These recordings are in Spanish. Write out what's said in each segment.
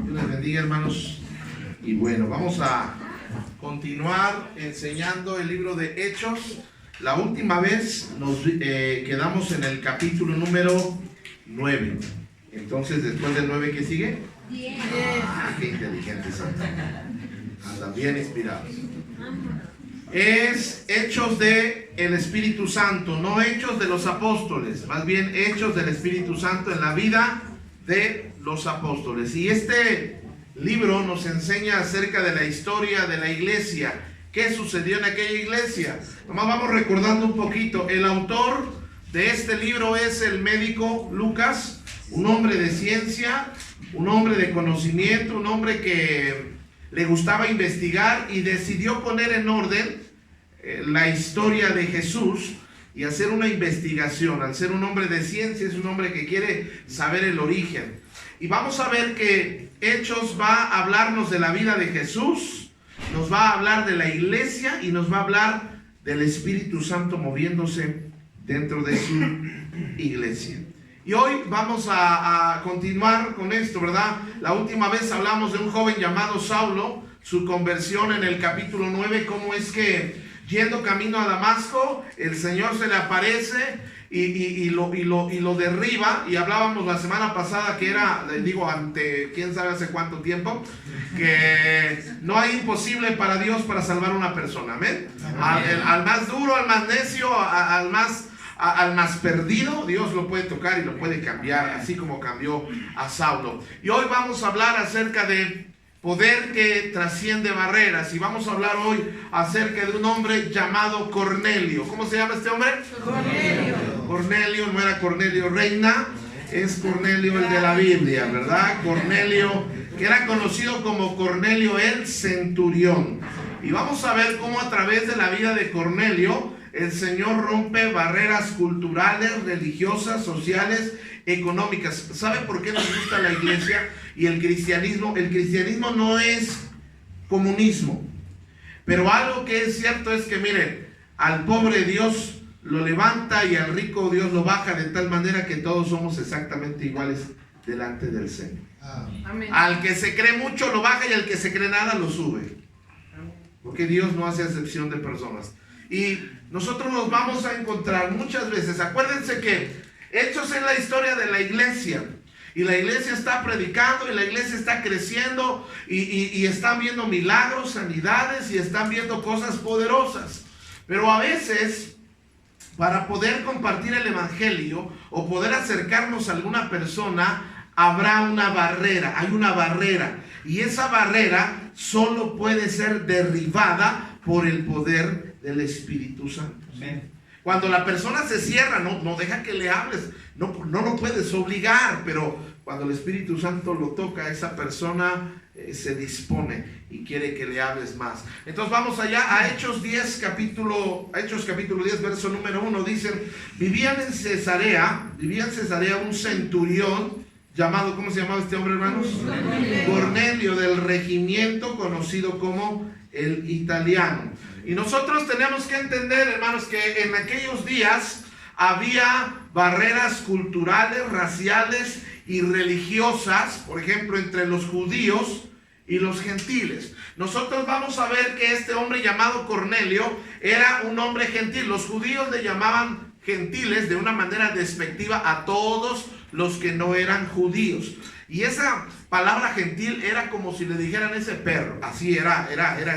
Dios les bendiga, hermanos. Y bueno, vamos a continuar enseñando el libro de Hechos. La última vez nos quedamos en el capítulo número 9. Entonces, después del 9, ¿qué sigue? 10. Qué inteligentes son. Andan bien inspirados. Es Hechos de el Espíritu Santo, no Hechos de los apóstoles, más bien Hechos del Espíritu Santo en la vida de los apóstoles. Y este libro nos enseña acerca de la historia de la iglesia. ¿Qué sucedió en aquella iglesia? Nomás vamos recordando un poquito. El autor de este libro es el médico Lucas, un hombre de ciencia, un hombre de conocimiento, un hombre que le gustaba investigar y decidió poner en orden la historia de Jesús y hacer una investigación. Al ser un hombre de ciencia, es un hombre que quiere saber el origen. Y vamos a ver que Hechos va a hablarnos de la vida de Jesús, nos va a hablar de la iglesia y nos va a hablar del Espíritu Santo moviéndose dentro de su iglesia. Y hoy vamos a continuar con esto, ¿verdad? La última vez hablamos de un joven llamado Saulo, su conversión en el capítulo 9, cómo es que yendo camino a Damasco, el Señor se le aparece y lo derriba. Y hablábamos la semana pasada que era, digo, ante quién sabe hace cuánto tiempo, que no hay imposible para Dios para salvar a una persona, ¿amén? Al más duro, al más necio, al más perdido, Dios lo puede tocar y lo puede cambiar, así como cambió a Saulo. Y hoy vamos a hablar acerca de poder que trasciende barreras. Y vamos a hablar hoy acerca de un hombre llamado Cornelio. ¿Cómo se llama este hombre? Cornelio. Cornelio no era Cornelio Reina, es Cornelio el de la Biblia, ¿verdad? Cornelio, que era conocido como Cornelio el Centurión. Y vamos a ver cómo a través de la vida de Cornelio el Señor rompe barreras culturales, religiosas, sociales, económicas. ¿Sabe por qué nos gusta la iglesia y el cristianismo? El cristianismo no es comunismo. Pero algo que es cierto es que, miren, al pobre Dios lo levanta y al rico Dios lo baja, de tal manera que todos somos exactamente iguales delante del Señor. Amén. Al que se cree mucho lo baja y al que se cree nada lo sube. Porque Dios no hace excepción de personas. Y nosotros nos vamos a encontrar muchas veces. Acuérdense que Hechos es la historia de la iglesia. Y la iglesia está predicando y la iglesia está creciendo y están viendo milagros, sanidades y están viendo cosas poderosas. Pero a veces, para poder compartir el evangelio o poder acercarnos a alguna persona, habrá una barrera, hay una barrera. Y esa barrera solo puede ser derribada por el poder del Espíritu Santo. Amén. Cuando la persona se cierra, no deja que le hables, no lo puedes obligar, pero cuando el Espíritu Santo lo toca, esa persona se dispone y quiere que le hables más. Entonces vamos allá a Hechos 10, capítulo 10, verso número 1, dicen, vivía en Cesarea un centurión llamado, ¿cómo se llamaba este hombre, hermanos? Cornelio, del regimiento conocido como el italiano. Y nosotros tenemos que entender, hermanos, que en aquellos días había barreras culturales, raciales y religiosas, por ejemplo, entre los judíos y los gentiles. Nosotros vamos a ver que este hombre llamado Cornelio era un hombre gentil. Los judíos le llamaban gentiles de una manera despectiva a todos los que no eran judíos. Y esa palabra gentil era como si le dijeran ese perro. Así era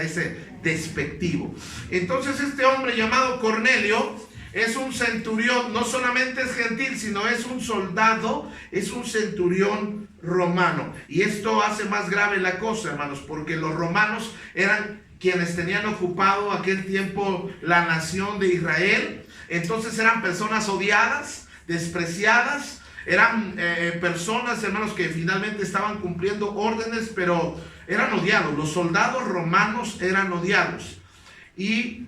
ese despectivo. Entonces este hombre llamado Cornelio es un centurión. No solamente es gentil, sino es un soldado, es un centurión romano. Y esto hace más grave la cosa, hermanos, porque los romanos eran quienes tenían ocupado aquel tiempo la nación de Israel. Entonces eran personas odiadas, despreciadas. Eran personas, hermanos, que finalmente estaban cumpliendo órdenes, pero eran odiados. Los soldados romanos eran odiados. Y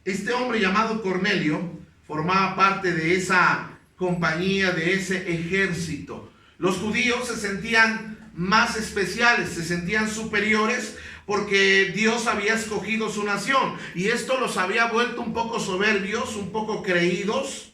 este hombre llamado Cornelio formaba parte de esa compañía, de ese ejército. Los judíos se sentían más especiales, se sentían superiores, porque Dios había escogido su nación. Y esto los había vuelto un poco soberbios, un poco creídos.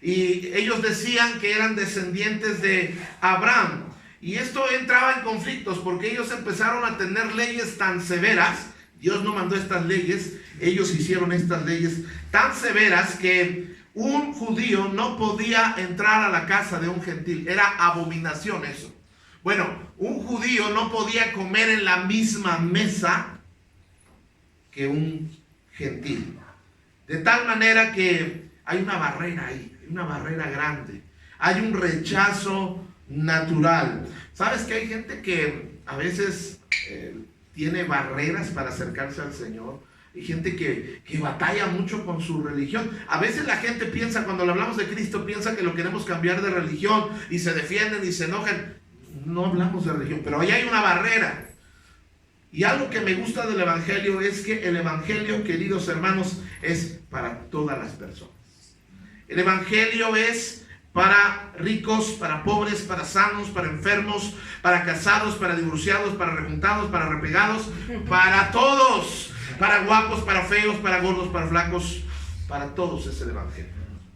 Y ellos decían que eran descendientes de Abraham. Y esto entraba en conflictos porque ellos empezaron a tener leyes tan severas. Dios no mandó estas leyes, ellos hicieron estas leyes tan severas que un judío no podía entrar a la casa de un gentil. Era abominación eso. Bueno, un judío no podía comer en la misma mesa que un gentil. De tal manera que hay una barrera ahí, una barrera grande. Hay un rechazo natural. ¿Sabes que hay gente que a veces tiene barreras para acercarse al Señor? Hay gente que batalla mucho con su religión. A veces la gente piensa, cuando le hablamos de Cristo, piensa que lo queremos cambiar de religión y se defienden y se enojan. No hablamos de religión, pero ahí hay una barrera. Y algo que me gusta del Evangelio es que el Evangelio, queridos hermanos, es para todas las personas. El Evangelio es para ricos, para pobres, para sanos, para enfermos, para casados, para divorciados, para rejuntados, para repegados, para todos, para guapos, para feos, para gordos, para flacos, para todos es el Evangelio.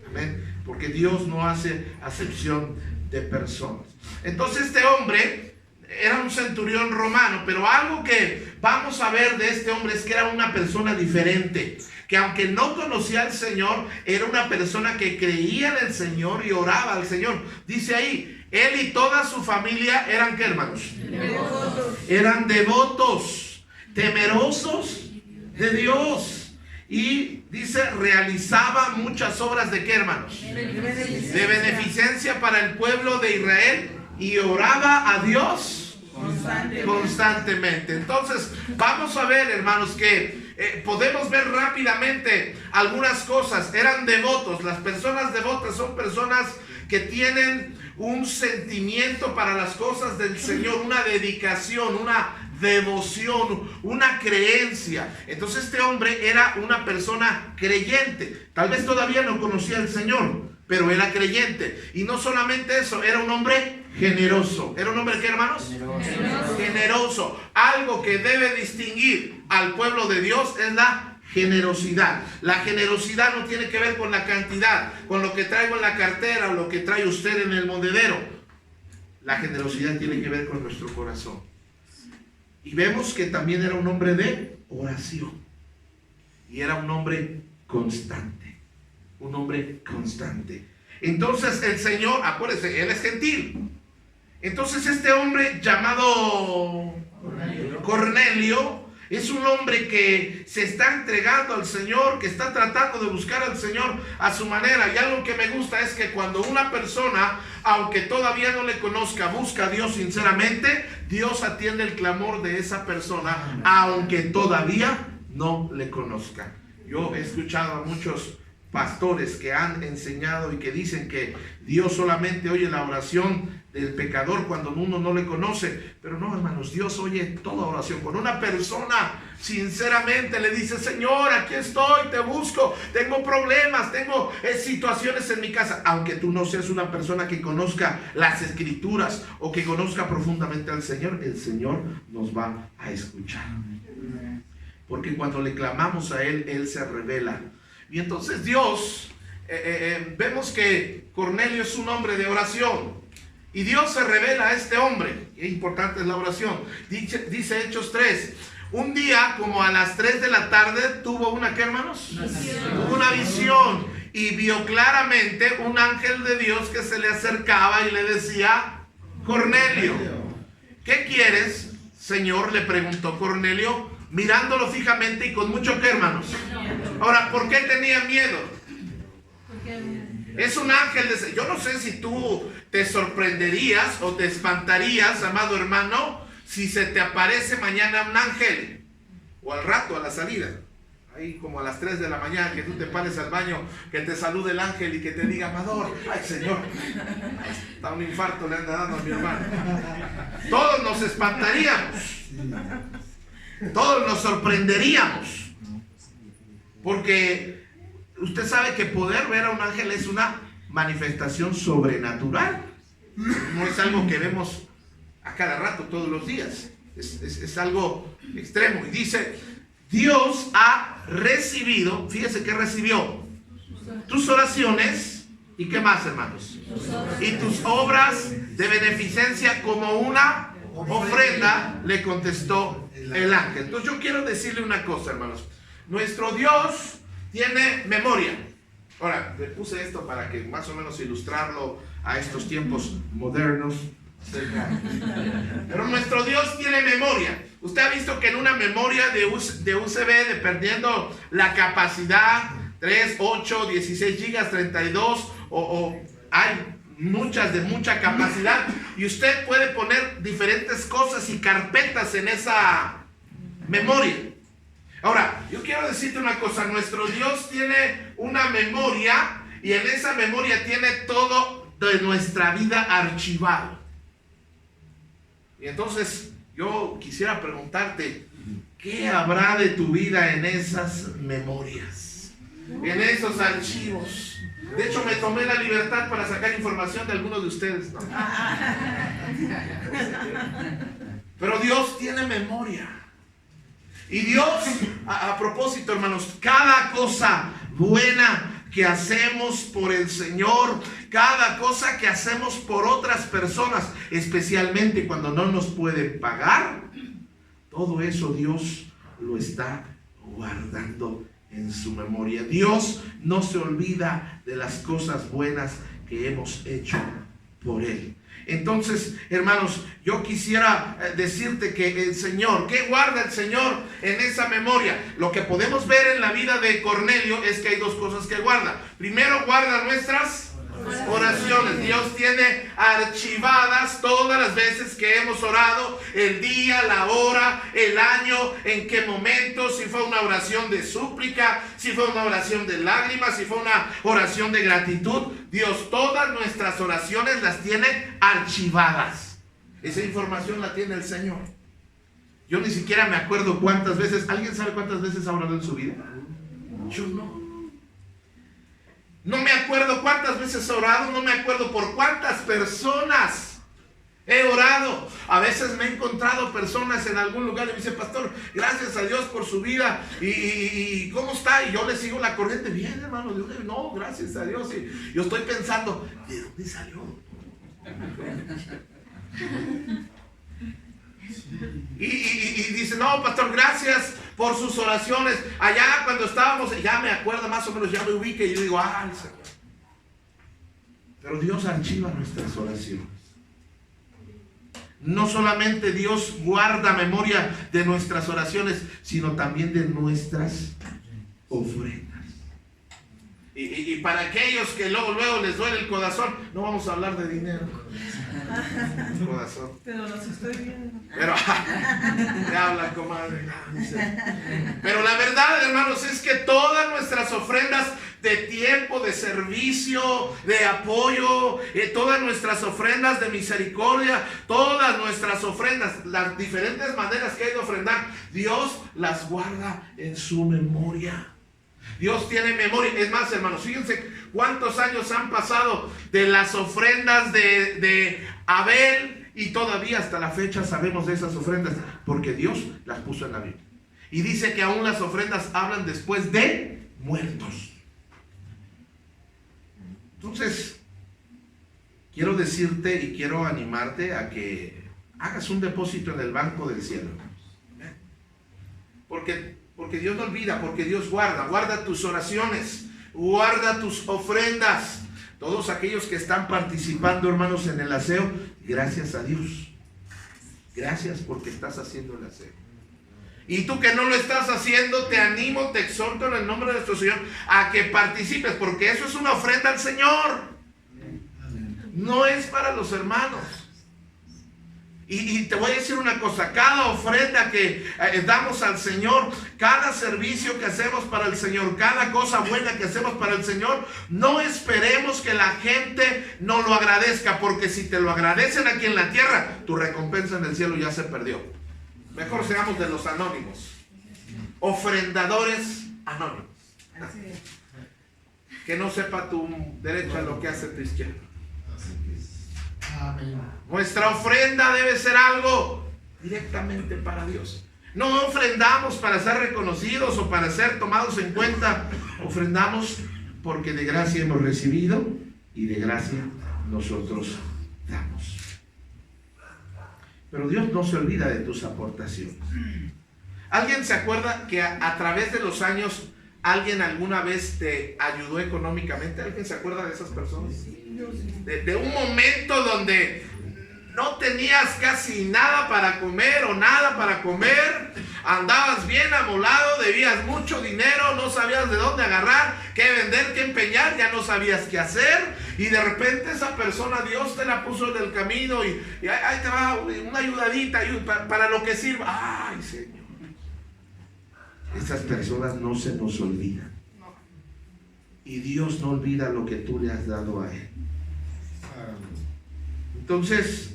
Amén. Porque Dios no hace acepción de personas. Entonces este hombre era un centurión romano, pero algo que vamos a ver de este hombre es que era una persona diferente, que aunque no conocía al Señor, era una persona que creía en el Señor y oraba al Señor. Dice ahí, él y toda su familia eran, ¿qué, hermanos? Devotos. Eran devotos, temerosos de Dios. Y dice, realizaba muchas obras de, ¿qué, hermanos? De beneficencia para el pueblo de Israel, y oraba a Dios constantemente. Entonces vamos a ver, hermanos, que podemos ver rápidamente algunas cosas. Eran devotos. Las personas devotas son personas que tienen un sentimiento para las cosas del Señor, una dedicación, una devoción, una creencia. Entonces este hombre era una persona creyente. Tal vez todavía no conocía al Señor, pero era creyente. Y no solamente eso, era un hombre generoso. ¿Era un hombre qué, hermanos? Generoso. Algo que debe distinguir al pueblo de Dios es la generosidad. La generosidad no tiene que ver con la cantidad, con lo que traigo en la cartera o lo que trae usted en el monedero. La generosidad tiene que ver con nuestro corazón. Y vemos que también era un hombre de oración. Y era un hombre constante. Un hombre constante. Entonces el Señor, acuérdense, él es gentil. Entonces este hombre llamado Cornelio es un hombre que se está entregando al Señor, que está tratando de buscar al Señor a su manera. Y algo que me gusta es que cuando una persona, aunque todavía no le conozca, busca a Dios sinceramente, Dios atiende el clamor de esa persona, aunque todavía no le conozca. Yo he escuchado a muchos pastores que han enseñado y que dicen que Dios solamente oye la oración del pecador cuando uno no le conoce. Pero no, hermanos, Dios oye toda oración. Cuando una persona sinceramente le dice: Señor, aquí estoy, te busco, tengo problemas, tengo situaciones en mi casa, aunque tú no seas una persona que conozca las Escrituras o que conozca profundamente al Señor, el Señor nos va a escuchar. Porque cuando le clamamos a Él, Él se revela. Y entonces Dios, vemos que Cornelio es un hombre de oración. Y Dios se revela a este hombre. Qué importante es la oración. Dice Hechos 3. Un día, como a las 3 de la tarde, tuvo una, ¿qué, hermanos? Tuvo una visión. Y vio claramente un ángel de Dios que se le acercaba y le decía: Cornelio, ¿qué quieres, Señor? Le preguntó Cornelio, mirándolo fijamente y con mucho, ¿qué, hermanos? Ahora, ¿por qué tenía miedo? Es un ángel de... Yo no sé si tú te sorprenderías o te espantarías, amado hermano, si se te aparece mañana un ángel, o al rato, a la salida, ahí como a las 3 de la mañana, que tú te pares al baño, que te salude el ángel y que te diga: Amador, ay, Señor, hasta un infarto le anda dando a mi hermano. Todos nos espantaríamos, todos nos sorprenderíamos, porque usted sabe que poder ver a un ángel es una manifestación sobrenatural. No es algo que vemos a cada rato, todos los días. Es algo extremo. Y dice: Dios ha recibido, fíjese que recibió, tus oraciones ¿Y qué más, hermanos? Y tus obras de beneficencia como una ofrenda, le contestó el ángel. Entonces yo quiero decirle una cosa, hermanos. Nuestro Dios tiene memoria. Ahora, le puse esto para que más o menos ilustrarlo a estos tiempos modernos. Pero nuestro Dios tiene memoria. Usted ha visto que en una memoria de USB, dependiendo la capacidad, 3, 8, 16 gigas, 32, o hay muchas de mucha capacidad, y usted puede poner diferentes cosas y carpetas en esa memoria. Ahora, yo quiero decirte una cosa. Nuestro Dios tiene una memoria, y en esa memoria tiene todo de nuestra vida archivado. Y entonces yo quisiera preguntarte, ¿qué habrá de tu vida en esas memorias, en esos archivos? De hecho, me tomé la libertad para sacar información de algunos de ustedes, ¿no? Pero Dios tiene memoria. Y Dios, a propósito, hermanos, cada cosa buena que hacemos por el Señor, cada cosa que hacemos por otras personas, especialmente cuando no nos pueden pagar, todo eso Dios lo está guardando en su memoria. Dios no se olvida de las cosas buenas que hemos hecho por Él. Entonces, hermanos, yo quisiera decirte que el Señor, ¿qué guarda el Señor en esa memoria? Lo que podemos ver en la vida de Cornelio es que hay dos cosas que guarda. Primero, guarda nuestras oraciones. Dios tiene archivadas todas las veces que hemos orado, el día, la hora, el año, en qué momento, si fue una oración de súplica, si fue una oración de lágrimas, si fue una oración de gratitud. Dios todas nuestras oraciones las tiene archivadas. Esa información la tiene el Señor. Yo ni siquiera me acuerdo cuántas veces. ¿Alguien sabe cuántas veces ha orado en su vida? Yo no. No me acuerdo cuántas veces he orado, no me acuerdo por cuántas personas he orado. A veces me he encontrado personas en algún lugar y me dicen, pastor, gracias a Dios por su vida. ¿Y cómo está? Y yo le sigo la corriente. Bien, hermano. No, gracias a Dios. Y yo estoy pensando, ¿de dónde salió? Y dice, no, pastor, gracias por sus oraciones. Allá cuando estábamos, ya me acuerdo más o menos, ya me ubique y yo digo, el Señor. Pero Dios archiva nuestras oraciones. No solamente Dios guarda memoria de nuestras oraciones, sino también de nuestras ofrendas. Y para aquellos que luego les duele el corazón, no vamos a hablar de dinero. Corazón. Pero los estoy viendo. Pero te habla, comadre. Pero la verdad, hermanos, es que todas nuestras ofrendas de tiempo, de servicio, de apoyo, todas nuestras ofrendas de misericordia, todas nuestras ofrendas, las diferentes maneras que hay de ofrendar, Dios las guarda en su memoria. Dios tiene memoria. Es más, hermanos, fíjense cuántos años han pasado de las ofrendas de Abel, y todavía hasta la fecha sabemos de esas ofrendas porque Dios las puso en la Biblia. Y dice que aún las ofrendas hablan después de muertos. Entonces, quiero decirte y quiero animarte a que hagas un depósito en el banco del cielo. Porque Dios no olvida, porque Dios guarda tus oraciones, guarda tus ofrendas. Todos aquellos que están participando, hermanos, en el aseo, gracias a Dios. Gracias porque estás haciendo el aseo. Y tú que no lo estás haciendo, te animo, te exhorto en el nombre de nuestro Señor a que participes, porque eso es una ofrenda al Señor. No es para los hermanos. Y te voy a decir una cosa, cada ofrenda que damos al Señor, cada servicio que hacemos para el Señor, cada cosa buena que hacemos para el Señor, no esperemos que la gente nos lo agradezca, porque si te lo agradecen aquí en la tierra, tu recompensa en el cielo ya se perdió. Mejor seamos de los anónimos, ofrendadores anónimos. Que no sepa tu derecha lo que hace tu izquierda. Amén. Nuestra ofrenda debe ser algo directamente para Dios. No ofrendamos para ser reconocidos o para ser tomados en cuenta. Ofrendamos porque de gracia hemos recibido y de gracia nosotros damos. Pero Dios no se olvida de tus aportaciones. ¿Alguien se acuerda que a través de los años alguien alguna vez te ayudó económicamente? ¿Alguien se acuerda de esas personas? De un momento donde no tenías casi nada para comer o nada para comer, andabas bien amolado, debías mucho dinero, no sabías de dónde agarrar, qué vender, qué empeñar, ya no sabías qué hacer, y de repente esa persona Dios te la puso en el camino y ahí te va una ayudadita para lo que sirva. Ay, Señor, esas personas no se nos olvidan, y Dios no olvida lo que tú le has dado a Él. Entonces,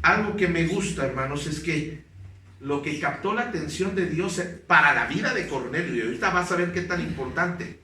algo que me gusta, hermanos, es que lo que captó la atención de Dios para la vida de Cornelio, y ahorita vas a ver qué tan importante,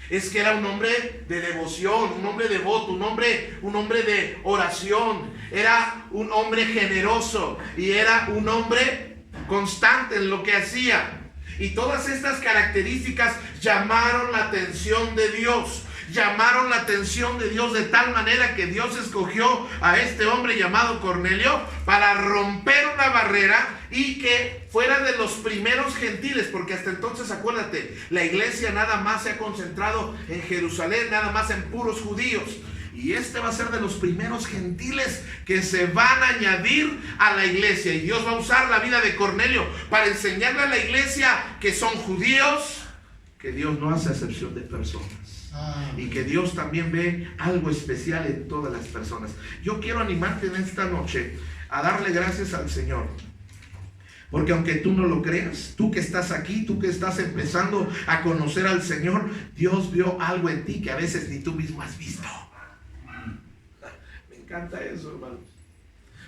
es que era un hombre de devoción, un hombre devoto, un hombre de oración, era un hombre generoso y era un hombre constante en lo que hacía. Y todas estas características llamaron la atención de Dios. Llamaron la atención de Dios de tal manera que Dios escogió a este hombre llamado Cornelio para romper una barrera y que fuera de los primeros gentiles, porque hasta entonces, acuérdate, la iglesia nada más se ha concentrado en Jerusalén, nada más en puros judíos. Y este va a ser de los primeros gentiles que se van a añadir a la iglesia. Y Dios va a usar la vida de Cornelio para enseñarle a la iglesia que son judíos, que Dios no hace acepción de personas. Y que Dios también ve algo especial en todas las personas. Yo quiero animarte en esta noche a darle gracias al Señor. Porque aunque tú no lo creas, tú que estás aquí, tú que estás empezando a conocer al Señor, Dios vio algo en ti que a veces ni tú mismo has visto. Me encanta eso, hermanos.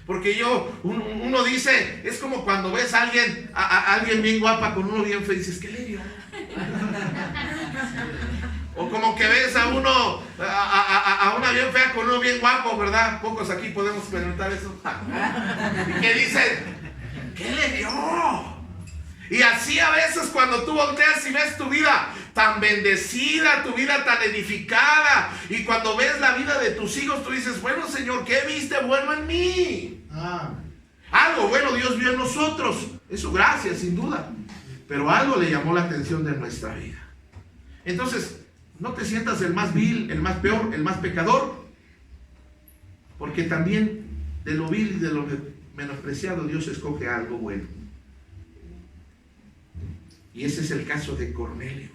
Porque uno dice, es como cuando ves a alguien bien guapa con uno bien feo y dices, ¿qué le dio? O como que ves a una bien fea con uno bien guapo, ¿verdad? Pocos aquí podemos experimentar eso. Y que dicen, ¿qué le dio? Y así a veces cuando tú volteas y ves tu vida tan bendecida, tu vida tan edificada, y cuando ves la vida de tus hijos, tú dices, bueno, Señor, ¿qué viste bueno en mí? Algo bueno Dios vio en nosotros. Es su gracia, sin duda. Pero algo le llamó la atención de nuestra vida. Entonces, no te sientas el más vil, el más peor, el más pecador, porque también de lo vil y de lo menospreciado Dios escoge algo bueno. Y ese es el caso de Cornelio.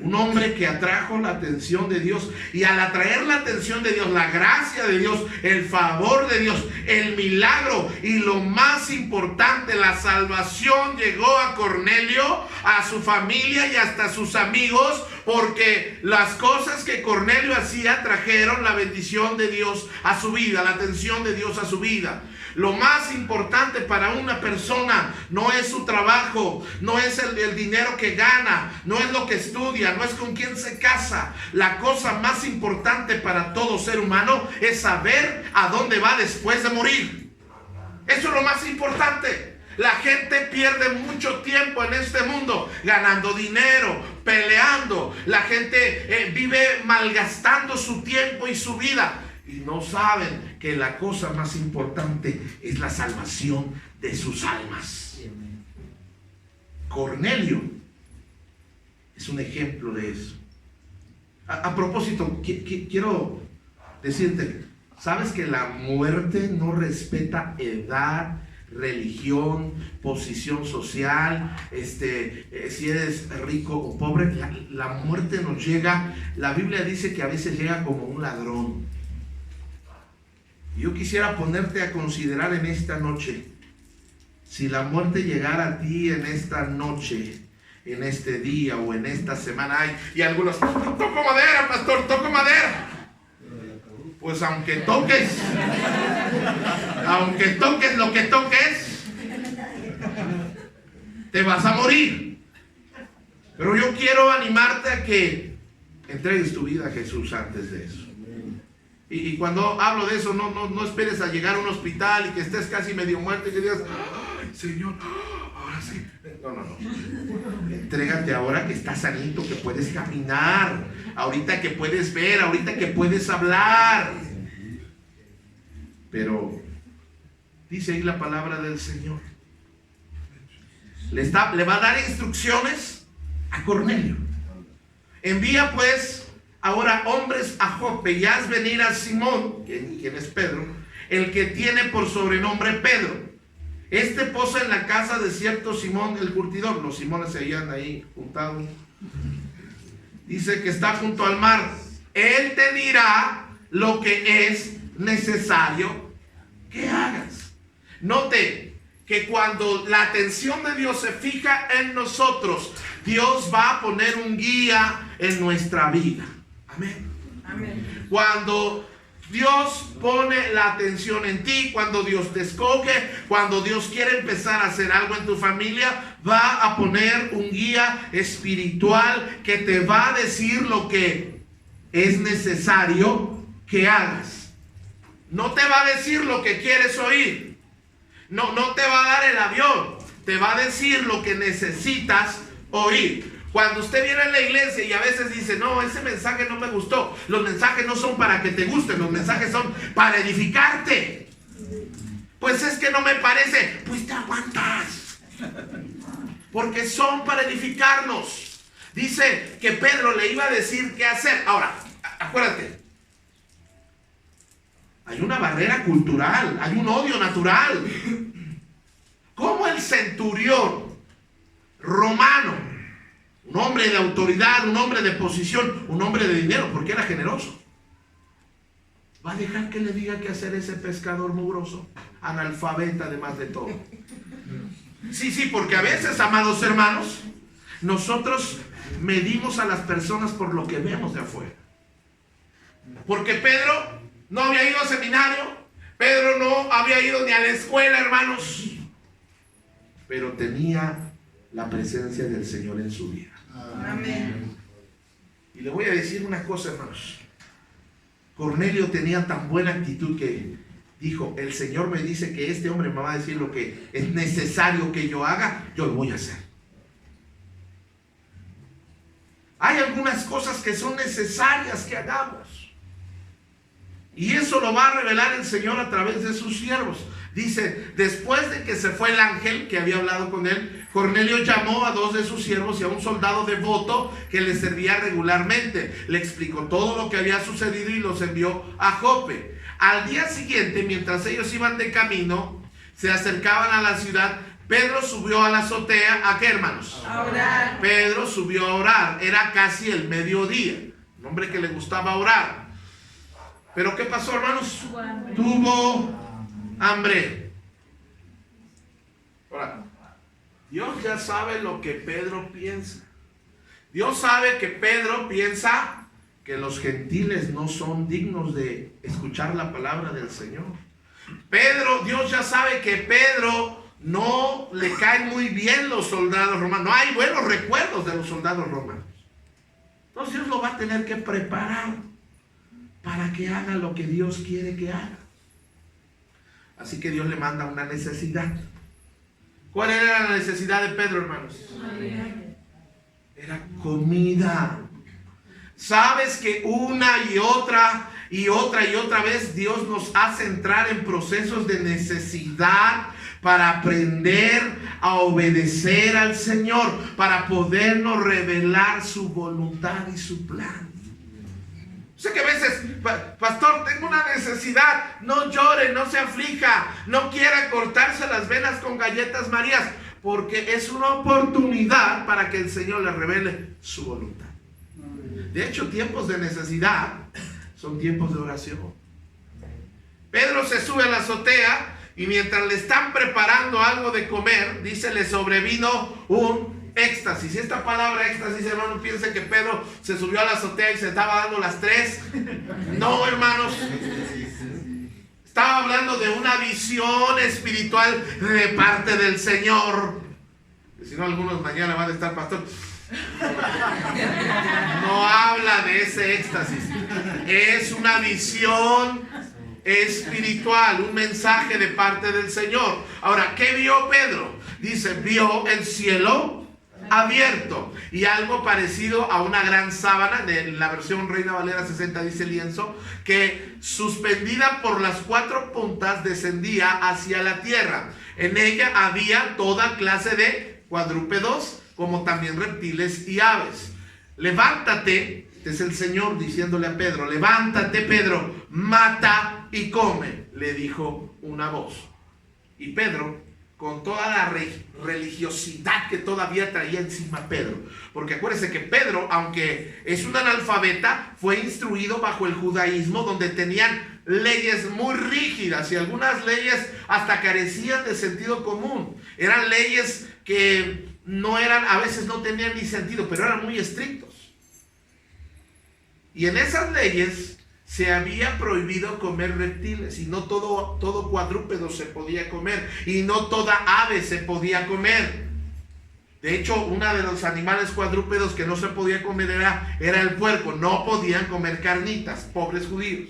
Un hombre que atrajo la atención de Dios, y al atraer la atención de Dios, la gracia de Dios, el favor de Dios, el milagro y lo más importante, la salvación llegó a Cornelio, a su familia y hasta a sus amigos, porque las cosas que Cornelio hacía trajeron la bendición de Dios a su vida, la atención de Dios a su vida. Lo más importante para una persona no es su trabajo, no es el dinero que gana, no es lo que estudia, no es con quién se casa. La cosa más importante para todo ser humano es saber a dónde va después de morir. Eso es lo más importante. La gente pierde mucho tiempo en este mundo ganando dinero, peleando. La gente vive malgastando su tiempo y su vida. Y no saben que la cosa más importante es la salvación de sus almas. Cornelio es un ejemplo de eso. A propósito, quiero decirte, ¿sabes que la muerte no respeta edad, religión, posición social, si eres rico o pobre? La muerte nos llega, la Biblia dice que a veces llega como un ladrón. Yo quisiera ponerte a considerar en esta noche, si la muerte llegara a ti en esta noche, en este día o en esta semana, y algunos, toco madera, pastor, toco madera. Pues aunque toques lo que toques, te vas a morir. Pero yo quiero animarte a que entregues tu vida a Jesús antes de eso. Y cuando hablo de eso, no esperes a llegar a un hospital y que estés casi medio muerto y que digas, ¡ay, Señor! Ahora sí. No. Entrégate ahora que estás sanito, que puedes caminar, ahorita que puedes ver, ahorita que puedes hablar. Pero dice ahí la palabra del Señor. Le va a dar instrucciones a Cornelio. Envía pues ahora hombres a Jope y haz venir a Simón, quien es Pedro, el que tiene por sobrenombre Pedro. Este posa en la casa de cierto Simón el curtidor. Los Simones se hallan ahí juntados. Dice que está junto al mar. Él te dirá lo que es necesario que hagas. Note que cuando la atención de Dios se fija en nosotros, Dios va a poner un guía en nuestra vida. Amén. Amén. Cuando Dios pone la atención en ti, cuando Dios te escoge, cuando Dios quiere empezar a hacer algo en tu familia, va a poner un guía espiritual que te va a decir lo que es necesario que hagas. No te va a decir lo que quieres oír. No te va a dar el avión. Te va a decir lo que necesitas oír. Cuando usted viene a la iglesia y a veces dice, no, ese mensaje no me gustó. Los mensajes no son para que te gusten, los mensajes son para edificarte. Pues es que no me parece. Pues te aguantas. Porque son para edificarnos. Dice que Pedro le iba a decir qué hacer. Ahora, acuérdate. Hay una barrera cultural, hay un odio natural. Como el centurión romano, un hombre de autoridad, un hombre de posición, un hombre de dinero, porque era generoso, va a dejar que le diga qué hacer ese pescador mugroso, analfabeta además de todo? Sí, porque a veces, amados hermanos, nosotros medimos a las personas por lo que vemos de afuera. Porque Pedro no había ido a seminario, Pedro no había ido ni a la escuela, hermanos, pero tenía la presencia del Señor en su vida. Amén. Y le voy a decir una cosa, hermanos. Cornelio tenía tan buena actitud que dijo, el Señor me dice que este hombre me va a decir lo que es necesario que yo haga, yo lo voy a hacer. Hay algunas cosas que son necesarias que hagamos. Y eso lo va a revelar el Señor a través de sus siervos. Dice, después de que se fue el ángel que había hablado con él, Cornelio llamó a 2 de sus siervos y a un soldado devoto que le servía regularmente. Le explicó todo lo que había sucedido y los envió a Jope. Al día siguiente, mientras ellos iban de camino, se acercaban a la ciudad. Pedro subió a la azotea. ¿A qué, hermanos? A orar. Pedro subió a orar. Era casi el mediodía. Un hombre que le gustaba orar. Pero ¿qué pasó, hermanos? Tuvo hambre. Ahora, Dios ya sabe lo que Pedro piensa. Dios sabe que Pedro piensa que los gentiles no son dignos de escuchar la palabra del Señor. Dios ya sabe que Pedro no le caen muy bien los soldados romanos. No hay buenos recuerdos de los soldados romanos. Entonces Dios lo va a tener que preparar para que haga lo que Dios quiere que haga. Así que Dios le manda una necesidad. ¿Cuál era la necesidad de Pedro, hermanos? Era comida. ¿Sabes que una y otra vez Dios nos hace entrar en procesos de necesidad para aprender a obedecer al Señor, para podernos revelar su voluntad y su plan? Sé que a veces, pastor, tengo una necesidad, no llore, no se aflija, no quiera cortarse las venas con galletas Marías, porque es una oportunidad para que el Señor le revele su voluntad. De hecho, tiempos de necesidad son tiempos de oración. Pedro se sube a la azotea y mientras le están preparando algo de comer, dice, le sobrevino un éxtasis. Y esta palabra éxtasis, hermanos, piensen que Pedro se subió a la azotea y se estaba dando las 3. No, hermanos. Estaba hablando de una visión espiritual de parte del Señor. Si no, algunos mañana van a estar, pastor, No habla de ese éxtasis. Es una visión espiritual, un mensaje de parte del Señor. Ahora, ¿qué vio Pedro? Dice, vio el cielo abierto y algo parecido a una gran sábana. En la versión Reina Valera 60 dice lienzo, que suspendida por las 4 puntas descendía hacia la tierra. En ella había toda clase de cuadrúpedos, como también reptiles y aves. Levántate, este es el Señor diciéndole a Pedro, levántate Pedro, mata y come, le dijo una voz. Y Pedro, con toda la religiosidad que todavía traía encima Pedro, porque acuérdense que Pedro, aunque es un analfabeta, fue instruido bajo el judaísmo, donde tenían leyes muy rígidas y algunas leyes hasta carecían de sentido común. Eran leyes que no eran, a veces no tenían ni sentido, pero eran muy estrictos. Y en esas leyes se había prohibido comer reptiles, y no todo cuadrúpedo se podía comer, y no toda ave se podía comer. De hecho, uno de los animales cuadrúpedos que no se podía comer era el puerco. No podían comer carnitas, pobres judíos.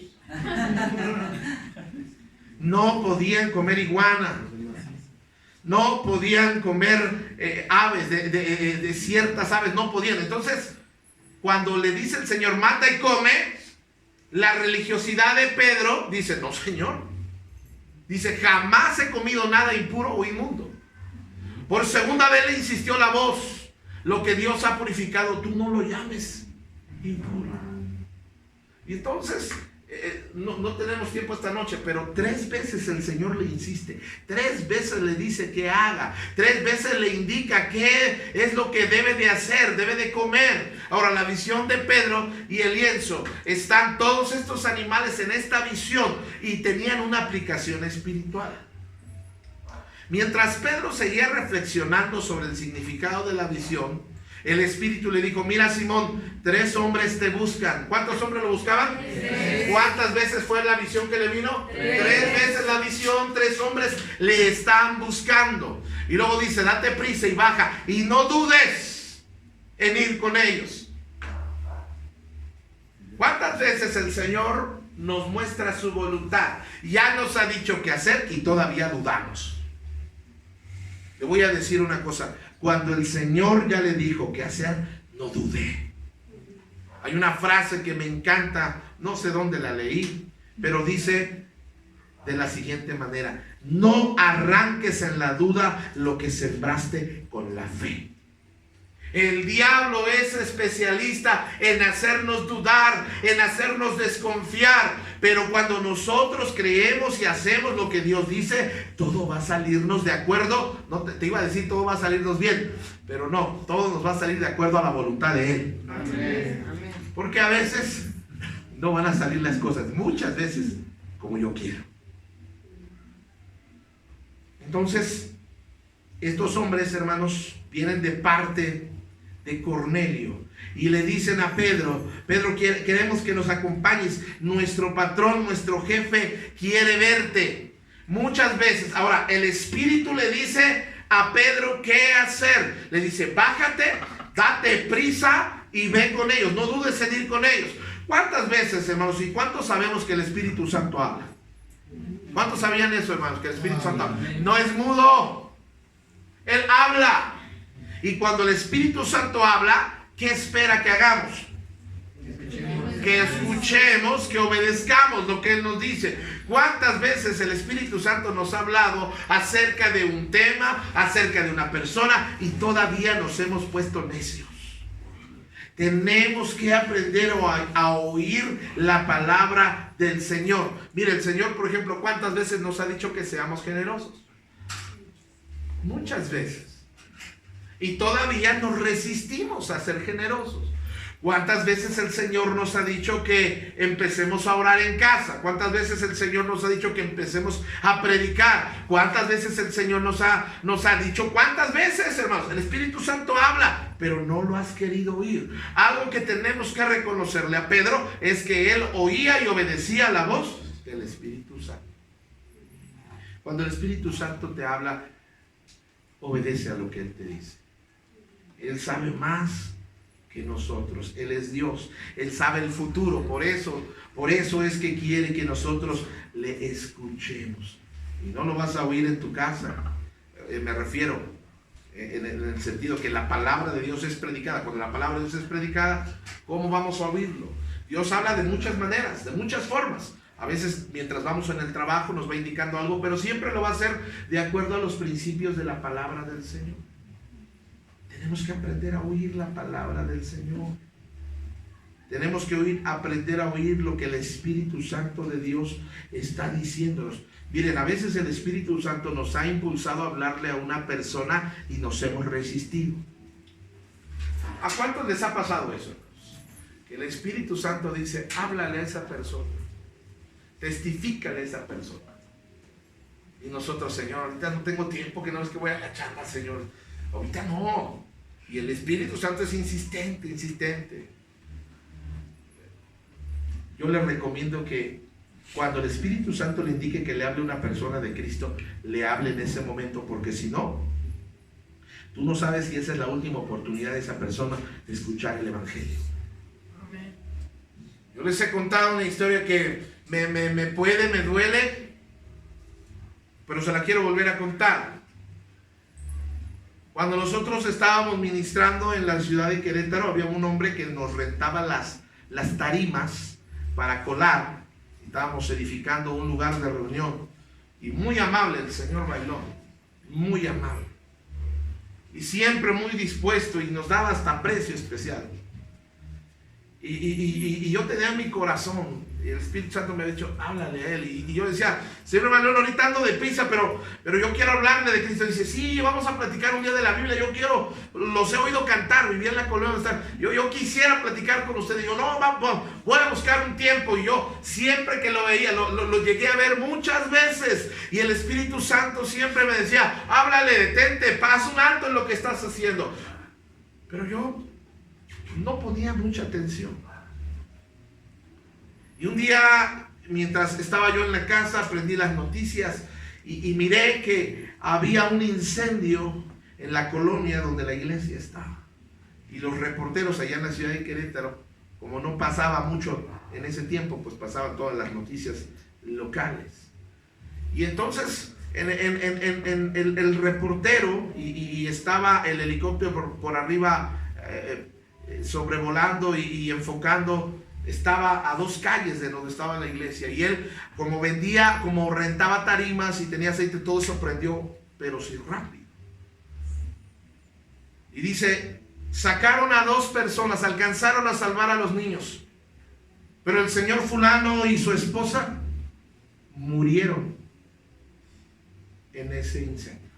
No podían comer iguana. No podían comer aves, de ciertas aves, no podían. Entonces, cuando le dice el Señor, mata y come, la religiosidad de Pedro dice, no Señor. Dice, jamás he comido nada impuro o inmundo. Por segunda vez le insistió la voz, lo que Dios ha purificado, tú no lo llames impuro. Y entonces, no tenemos tiempo esta noche, pero 3 veces el Señor le insiste, 3 veces le dice que haga, 3 veces le indica qué es lo que debe de hacer, debe de comer. Ahora, la visión de Pedro y el lienzo, están todos estos animales en esta visión y tenían una aplicación espiritual. Mientras Pedro seguía reflexionando sobre el significado de la visión, el Espíritu le dijo, mira Simón, 3 hombres te buscan. ¿Cuántos hombres lo buscaban? 3. ¿Cuántas veces fue la visión que le vino? 3 veces la visión, 3 hombres le están buscando. Y luego dice, date prisa y baja, y no dudes en ir con ellos. ¿Cuántas veces el Señor nos muestra su voluntad? Ya nos ha dicho qué hacer y todavía dudamos. Le voy a decir una cosa. Cuando el Señor ya le dijo qué hacer, no dudé. Hay una frase que me encanta, no sé dónde la leí, pero dice de la siguiente manera: no arranques en la duda lo que sembraste con la fe. El diablo es especialista en hacernos dudar, en hacernos desconfiar, pero cuando nosotros creemos y hacemos lo que Dios dice, todo va a salirnos de acuerdo. No te iba a decir todo va a salirnos bien, pero no, todo nos va a salir de acuerdo a la voluntad de Él. Amén. Porque a veces no van a salir las cosas, muchas veces como yo quiero. Entonces, estos hombres, hermanos, vienen de parte de Cornelio y le dicen a Pedro: Pedro, queremos que nos acompañes, nuestro patrón, nuestro jefe quiere verte. Muchas veces, ahora el Espíritu le dice a Pedro qué hacer. Le dice: bájate, date prisa y ve con ellos, no dudes en ir con ellos. ¿Cuántas veces, hermanos, y cuántos sabemos que el Espíritu Santo habla? ¿Cuántos sabían eso, hermanos? Que el Espíritu Santo habla. No es mudo, Él habla. Y cuando el Espíritu Santo habla, ¿qué espera que hagamos? Que escuchemos, que obedezcamos lo que Él nos dice. ¿Cuántas veces el Espíritu Santo nos ha hablado acerca de un tema, acerca de una persona, y todavía nos hemos puesto necios? Tenemos que aprender a oír la palabra del Señor. Mire, el Señor, por ejemplo, ¿cuántas veces nos ha dicho que seamos generosos? Muchas veces. Y todavía nos resistimos a ser generosos. ¿Cuántas veces el Señor nos ha dicho que empecemos a orar en casa? ¿Cuántas veces el Señor nos ha dicho que empecemos a predicar? ¿Cuántas veces el Señor nos ha dicho? ¿Cuántas veces, hermanos? El Espíritu Santo habla, pero no lo has querido oír. Algo que tenemos que reconocerle a Pedro es que él oía y obedecía la voz del Espíritu Santo. Cuando el Espíritu Santo te habla, obedece a lo que Él te dice. Él sabe más que nosotros. Él es Dios. Él sabe el futuro. Por eso es que quiere que nosotros le escuchemos. Y no lo vas a oír en tu casa. Me refiero en el sentido que la palabra de Dios es predicada. Cuando la palabra de Dios es predicada, ¿cómo vamos a oírlo? Dios habla de muchas maneras, de muchas formas. A veces mientras vamos en el trabajo nos va indicando algo, pero siempre lo va a hacer de acuerdo a los principios de la palabra del Señor. Tenemos que aprender a oír la palabra del Señor. Tenemos que aprender a oír lo que el Espíritu Santo de Dios está diciéndonos. Miren, a veces el Espíritu Santo nos ha impulsado a hablarle a una persona y nos hemos resistido. ¿A cuántos les ha pasado eso? Que el Espíritu Santo dice, háblale a esa persona, testifícale a esa persona. Y nosotros, Señor, ahorita no tengo tiempo, que no es que voy a la chamba, Señor. Ahorita no. Y el Espíritu Santo es insistente. Yo les recomiendo que cuando el Espíritu Santo le indique que le hable a una persona de Cristo, le hable en ese momento, porque si no, tú no sabes si esa es la última oportunidad de esa persona de escuchar el Evangelio. Yo les he contado una historia que me duele, pero se la quiero volver a contar. Cuando nosotros estábamos ministrando en la ciudad de Querétaro, había un hombre que nos rentaba las tarimas para colar. Estábamos edificando un lugar de reunión. Y muy amable el señor Bailón, muy amable. Y siempre muy dispuesto, y nos daba hasta precio especial. Y yo tenía en mi corazón, y el Espíritu Santo me había dicho, háblale a él. Y yo decía, señor Manuel, ahorita ando de prisa, pero yo quiero hablarle de Cristo. Y dice, sí, vamos a platicar un día de la Biblia. Yo quiero, los he oído cantar, vivía en la colonia. Yo quisiera platicar con usted. Y yo, no, voy a buscar un tiempo. Y yo siempre que lo veía, lo llegué a ver muchas veces. Y el Espíritu Santo siempre me decía, háblale, detente, pasa un alto en lo que estás haciendo. Pero yo no ponía mucha atención. Y un día, mientras estaba yo en la casa, prendí las noticias y miré que había un incendio en la colonia donde la iglesia estaba. Y los reporteros allá en la ciudad de Querétaro, como no pasaba mucho en ese tiempo, pues pasaban todas las noticias locales. Y entonces el reportero y estaba el helicóptero por arriba sobrevolando y enfocando. Estaba a 2 calles de donde estaba la iglesia. Y él, como vendía, como rentaba tarimas y tenía aceite, todo eso prendió, pero sí rápido. Y dice, sacaron a 2 personas, alcanzaron a salvar a los niños. Pero el señor fulano y su esposa murieron en ese incendio.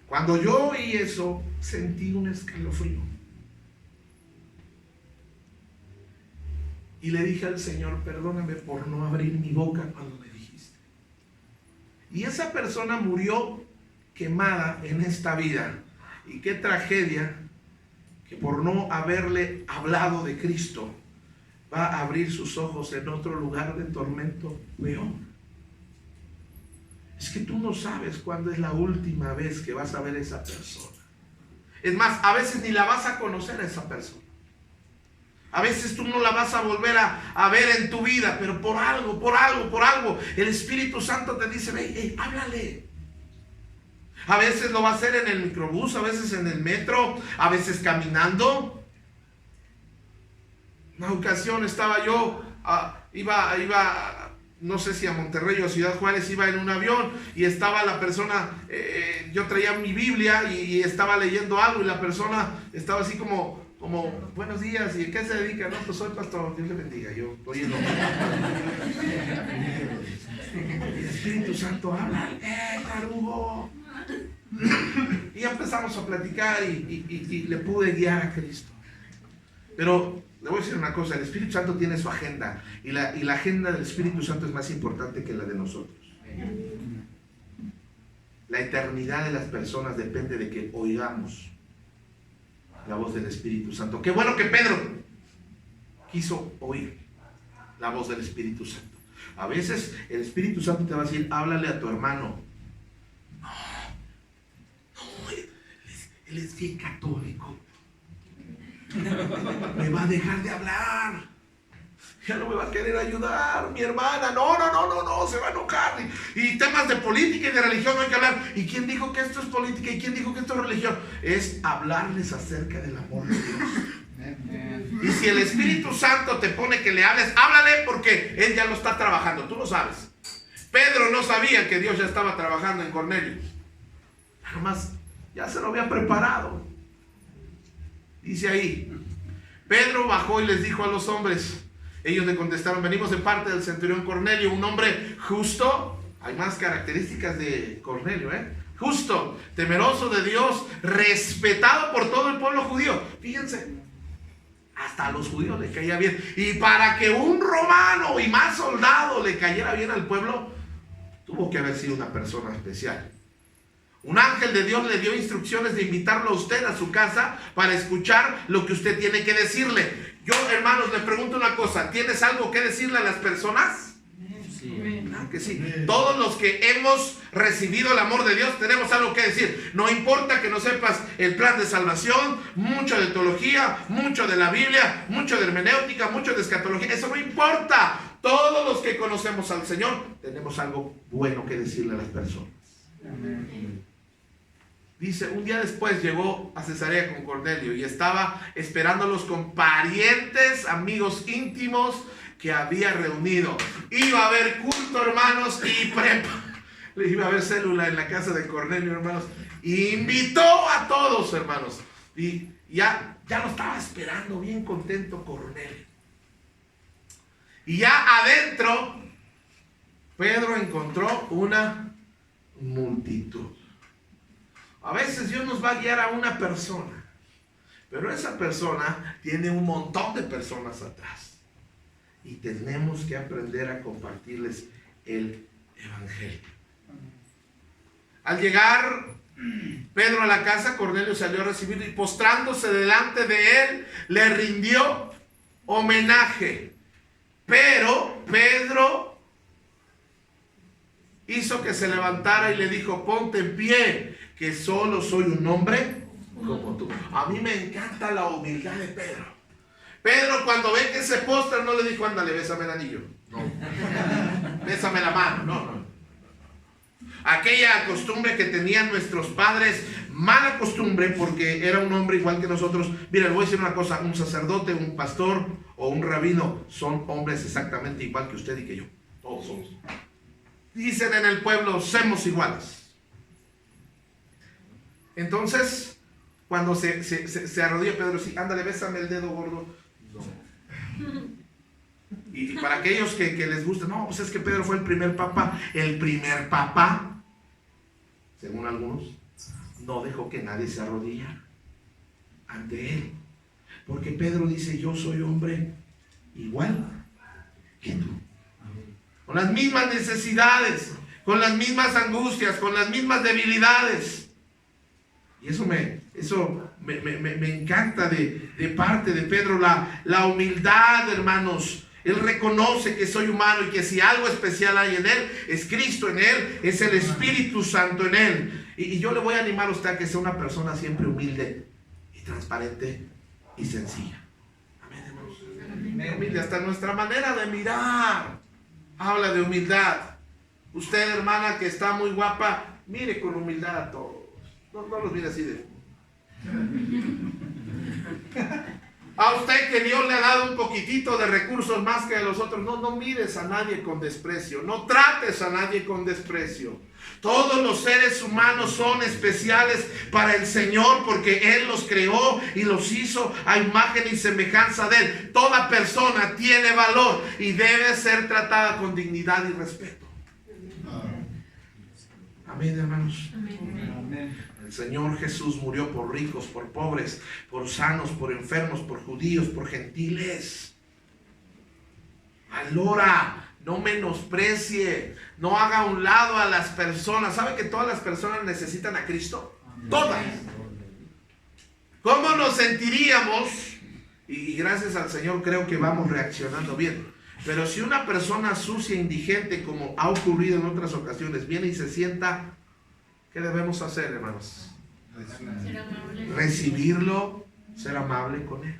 Cuando yo oí eso, sentí un escalofrío. Y le dije al Señor, perdóname por no abrir mi boca cuando me dijiste. Y esa persona murió quemada en esta vida. Y qué tragedia que por no haberle hablado de Cristo, va a abrir sus ojos en otro lugar de tormento peor. Es que tú no sabes cuándo es la última vez que vas a ver a esa persona. Es más, a veces ni la vas a conocer a esa persona. A veces tú no la vas a volver a ver en tu vida, pero por algo, el Espíritu Santo te dice, hey, háblale. A veces lo va a hacer en el microbús, a veces en el metro, a veces caminando. Una ocasión estaba yo, iba, no sé si a Monterrey o a Ciudad Juárez, iba en un avión y estaba la persona, yo traía mi Biblia y estaba leyendo algo y la persona estaba así como buenos días, ¿y a qué se dedica? No, pues soy pastor, Dios le bendiga, yo estoy en lo el Espíritu Santo habla, tarugo. Y empezamos a platicar y le pude guiar a Cristo. Pero le voy a decir una cosa, el Espíritu Santo tiene su agenda y la agenda del Espíritu Santo es más importante que la de nosotros. La eternidad de las personas depende de que oigamos la voz del Espíritu Santo. Qué bueno que Pedro quiso oír la voz del Espíritu Santo. A veces el Espíritu Santo te va a decir, háblale a tu hermano. No, Él es bien católico. Me va a dejar de hablar. Ya no me va a querer ayudar, mi hermana. No, se va a enojar. Y temas de política y de religión no hay que hablar. ¿Y quién dijo que esto es política? ¿Y quién dijo que esto es religión? Es hablarles acerca del amor de Dios. Y si el Espíritu Santo te pone que le hables, háblale, porque Él ya lo está trabajando. Tú lo sabes. Pedro no sabía que Dios ya estaba trabajando en Cornelio. Nada más, ya se lo había preparado. Dice ahí, Pedro bajó y les dijo a los hombres. Ellos le contestaron: venimos de parte del centurión Cornelio, un hombre justo. Hay más características de Cornelio, justo, temeroso de Dios, respetado por todo el pueblo judío. Fíjense, hasta a los judíos le caía bien. Y para que un romano y más soldado le cayera bien al pueblo, tuvo que haber sido una persona especial. Un ángel de Dios le dio instrucciones de invitarlo a usted a su casa para escuchar lo que usted tiene que decirle. Yo, hermanos, le pregunto una cosa: ¿tienes algo que decirle a las personas? Sí. Claro que sí. Todos los que hemos recibido el amor de Dios tenemos algo que decir. No importa que no sepas el plan de salvación, mucho de teología, mucho de la Biblia, mucho de hermenéutica, mucho de escatología. Eso no importa. Todos los que conocemos al Señor tenemos algo bueno que decirle a las personas. Amén. Dice, un día después llegó a Cesarea con Cornelio y estaba esperándolos con parientes, amigos íntimos que había reunido. Iba a haber culto, hermanos, y iba a haber célula en la casa de Cornelio, hermanos. Y invitó a todos, hermanos. Y ya lo estaba esperando, bien contento Cornelio. Y ya adentro, Pedro encontró una multitud. A veces Dios nos va a guiar a una persona, pero esa persona tiene un montón de personas atrás. Y tenemos que aprender a compartirles el evangelio. Al llegar Pedro a la casa, Cornelio salió a recibirlo y postrándose delante de él, le rindió homenaje. Pero Pedro hizo que se levantara y le dijo: ponte en pie, que solo soy un hombre como tú. A mí me encanta la humildad de Pedro. Pedro, cuando ve que se postra, no le dijo: ándale, bésame el anillo. No. Bésame la mano. No. Aquella costumbre que tenían nuestros padres, mala costumbre, porque era un hombre igual que nosotros. Mira, les voy a decir una cosa: un sacerdote, un pastor o un rabino son hombres exactamente igual que usted y que yo. Todos somos. Dicen en el pueblo: somos iguales. Entonces, cuando se arrodilla Pedro, sí, ándale, bésame el dedo gordo. No. Y para aquellos que les gusta, no, pues es que Pedro fue el primer papa. El primer papa, según algunos, no dejó que nadie se arrodillara ante él. Porque Pedro dice: yo soy hombre igual que tú. Con las mismas necesidades, con las mismas angustias, con las mismas debilidades. Y eso me encanta de parte de Pedro, la humildad, hermanos. Él reconoce que soy humano y que si algo especial hay en él, es Cristo en él, es el Espíritu Santo en él. Y yo le voy a animar a usted a que sea una persona siempre humilde y transparente y sencilla. Amén, hermanos. Humilde, hasta nuestra manera de mirar habla de humildad. Usted, hermana, que está muy guapa, mire con humildad a todos. No los mire así de... A usted que Dios le ha dado un poquitito de recursos más que a los otros, no mires a nadie con desprecio, no trates a nadie con desprecio. Todos los seres humanos son especiales para el Señor porque Él los creó y los hizo a imagen y semejanza de Él. Toda persona tiene valor y debe ser tratada con dignidad y respeto. Amén, hermanos. Amén. El Señor Jesús murió por ricos, por pobres, por sanos, por enfermos, por judíos, por gentiles. Valora, no menosprecie, no haga a un lado a las personas. ¿Sabe que todas las personas necesitan a Cristo? Todas. ¿Cómo nos sentiríamos? Y gracias al Señor creo que vamos reaccionando bien. Pero si una persona sucia, indigente, como ha ocurrido en otras ocasiones, viene y se sienta, ¿qué debemos hacer, hermanos? Recibirlo, ser amable con él.